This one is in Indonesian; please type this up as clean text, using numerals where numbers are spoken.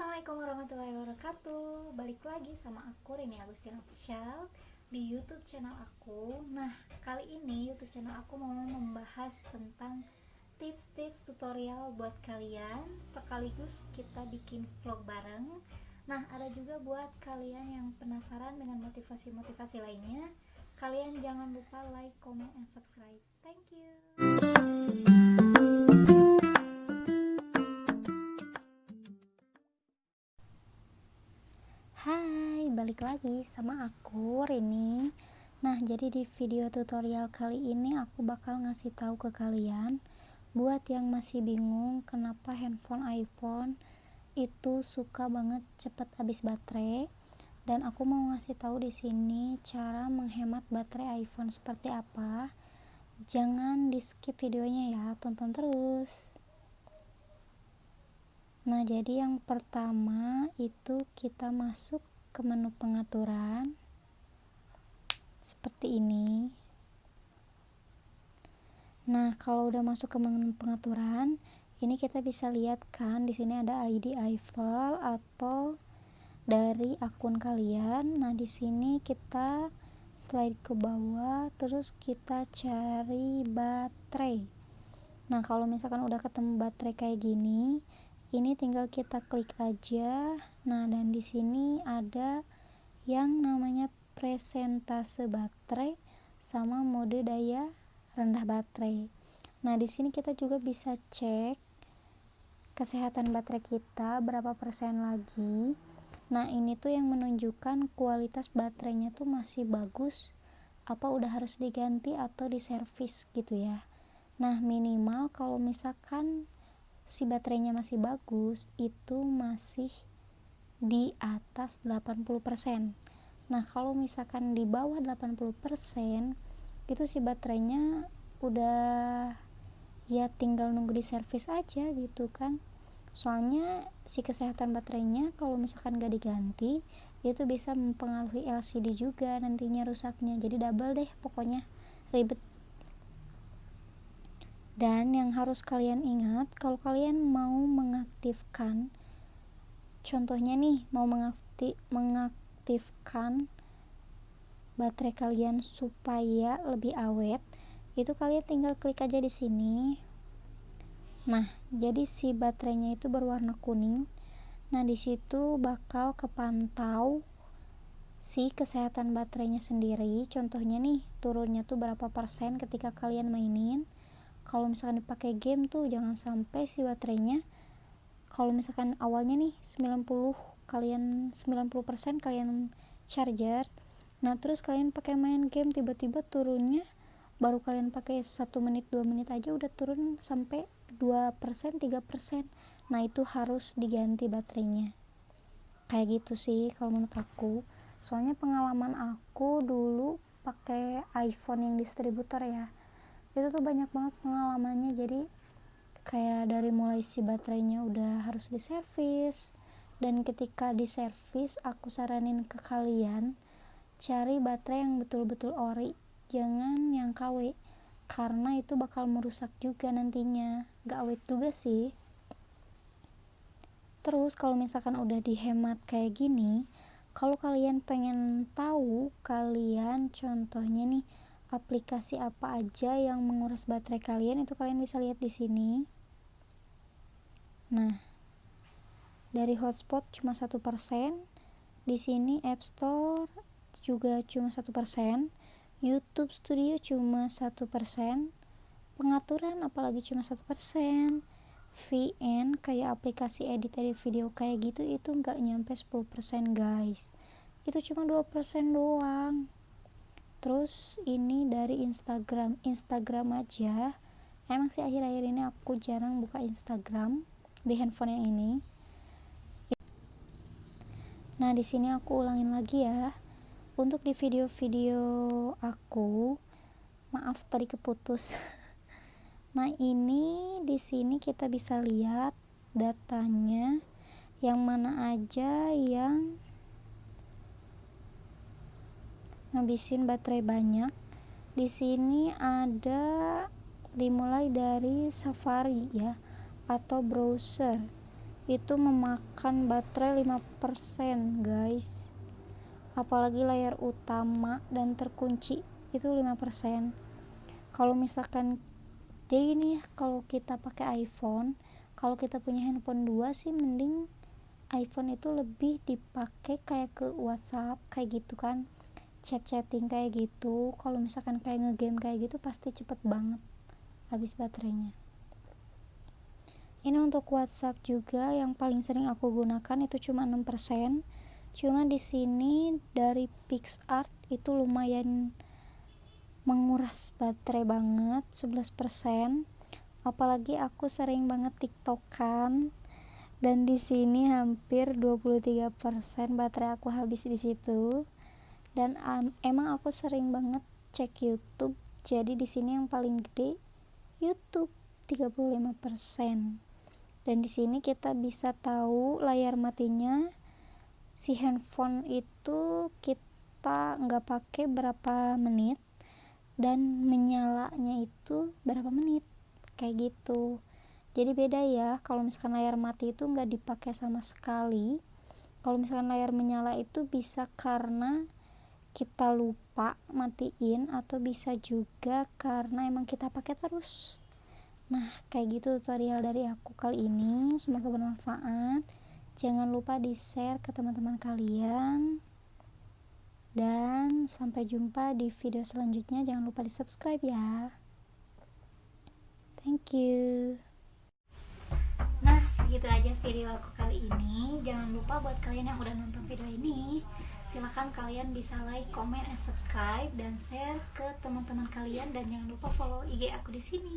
Assalamualaikum warahmatullahi wabarakatuh. Balik lagi sama aku Rini Agustina Official di YouTube channel aku. Nah, kali ini YouTube channel aku mau membahas tentang tips-tips tutorial buat kalian, sekaligus kita bikin vlog bareng. Nah, ada juga buat kalian yang penasaran dengan motivasi-motivasi lainnya. Kalian jangan lupa like, comment, and subscribe. Thank you. Hai, balik lagi sama aku Rini. Nah, jadi di video tutorial kali ini aku bakal ngasih tahu ke kalian buat yang masih bingung kenapa handphone iPhone itu suka banget cepet habis baterai, dan aku mau ngasih tahu di sini cara menghemat baterai iPhone seperti apa. Jangan di skip videonya ya, tonton terus. Nah, jadi yang pertama itu kita masuk ke menu pengaturan seperti ini. Nah, kalau udah masuk ke menu pengaturan, ini kita bisa lihat kan di sini ada ID iFile atau dari akun kalian. Nah, di sini kita slide ke bawah, terus kita cari baterai. Nah, kalau misalkan udah ketemu baterai kayak gini, ini tinggal kita klik aja. Nah, dan di sini ada yang namanya presentase baterai sama mode daya rendah baterai. Nah, di sini kita juga bisa cek kesehatan baterai kita berapa persen lagi. Nah, ini tuh yang menunjukkan kualitas baterainya tuh masih bagus, apa udah harus diganti atau diservis gitu ya. Nah, minimal kalau misalkan si baterainya masih bagus, itu masih di atas 80%. Nah, kalau misalkan di bawah 80%, itu si baterainya udah ya tinggal nunggu di servis aja gitu kan. Soalnya si kesehatan baterainya kalau misalkan gak diganti, itu bisa mempengaruhi LCD juga nantinya rusaknya. Jadi double deh pokoknya, ribet. Dan yang harus kalian ingat, kalau kalian mau mengaktifkan, contohnya nih mau mengaktifkan baterai kalian supaya lebih awet, itu kalian tinggal klik aja di sini. Nah, jadi si baterainya itu berwarna kuning. Nah, di situ bakal kepantau si kesehatan baterainya sendiri. Contohnya nih, turunnya tuh berapa persen ketika kalian mainin. Kalau misalkan dipakai game tuh jangan sampai si baterainya, kalau misalkan awalnya nih 90% kalian charger, nah terus kalian pakai main game, tiba-tiba turunnya baru kalian pakai 1 menit 2 menit aja udah turun sampai 2% 3%. Nah, itu harus diganti baterainya. Kayak gitu sih kalau menurut aku. Soalnya pengalaman aku dulu pakai iPhone yang distributor ya, itu tuh banyak banget pengalamannya. Jadi kayak dari mulai si baterainya udah harus diservis, dan ketika diservis aku saranin ke kalian cari baterai yang betul-betul ori, jangan yang KW, karena itu bakal merusak juga nantinya, gak awet juga sih. Terus kalau misalkan udah dihemat kayak gini, kalau kalian pengen tahu, kalian contohnya nih aplikasi apa aja yang menguras baterai kalian, itu kalian bisa lihat di sini. Nah, dari hotspot cuma 1%, di sini App Store juga cuma 1%, YouTube Studio cuma 1%, pengaturan apalagi cuma 1%, VN kayak aplikasi edit video kayak gitu itu nggak nyampe 10% guys, itu cuma 2% doang. Terus ini dari Instagram aja, emang sih akhir-akhir ini aku jarang buka Instagram di handphone yang ini. Nah, di sini aku ulangin lagi ya. Untuk di video-video aku, maaf tadi keputus. Nah, ini di sini kita bisa lihat datanya yang mana aja yang ngabisin baterai banyak. Di sini ada dimulai dari Safari ya, atau browser. itu memakan baterai 5% guys, apalagi layar utama dan terkunci itu 5%. Kalau misalkan jadi gini ya, kalau kita pakai iPhone, kalau kita punya handphone 2 sih mending iPhone itu lebih dipakai kayak ke WhatsApp kayak gitu kan, chatting kayak gitu. Kalau misalkan kayak ngegame kayak gitu pasti cepet banget habis baterainya. Ini untuk WhatsApp juga yang paling sering aku gunakan itu cuma 6%. Cuma di sini dari PicsArt itu lumayan menguras baterai banget, 11%. Apalagi aku sering banget TikTokan dan di sini hampir 23% baterai aku habis di situ. Dan emang aku sering banget cek YouTube. Jadi di sini yang paling gede YouTube 35%. Dan di sini kita bisa tahu layar matinya si handphone itu kita nggak pakai berapa menit dan menyalanya itu berapa menit kayak gitu. Jadi beda ya, kalau misalkan layar mati itu nggak dipakai sama sekali. Kalau misalkan layar menyala itu bisa karena kita lupa matiin atau bisa juga karena emang kita pakai terus. Nah, kayak gitu tutorial dari aku kali ini. Semoga bermanfaat. Jangan lupa di-share ke teman-teman kalian. Dan sampai jumpa di video selanjutnya. Jangan lupa di-subscribe ya. Thank you. Nah, segitu aja video aku kali ini. Jangan lupa buat kalian yang udah nonton video ini, silahkan kalian bisa like, comment, and subscribe dan share ke teman-teman kalian, dan jangan lupa follow IG aku di sini.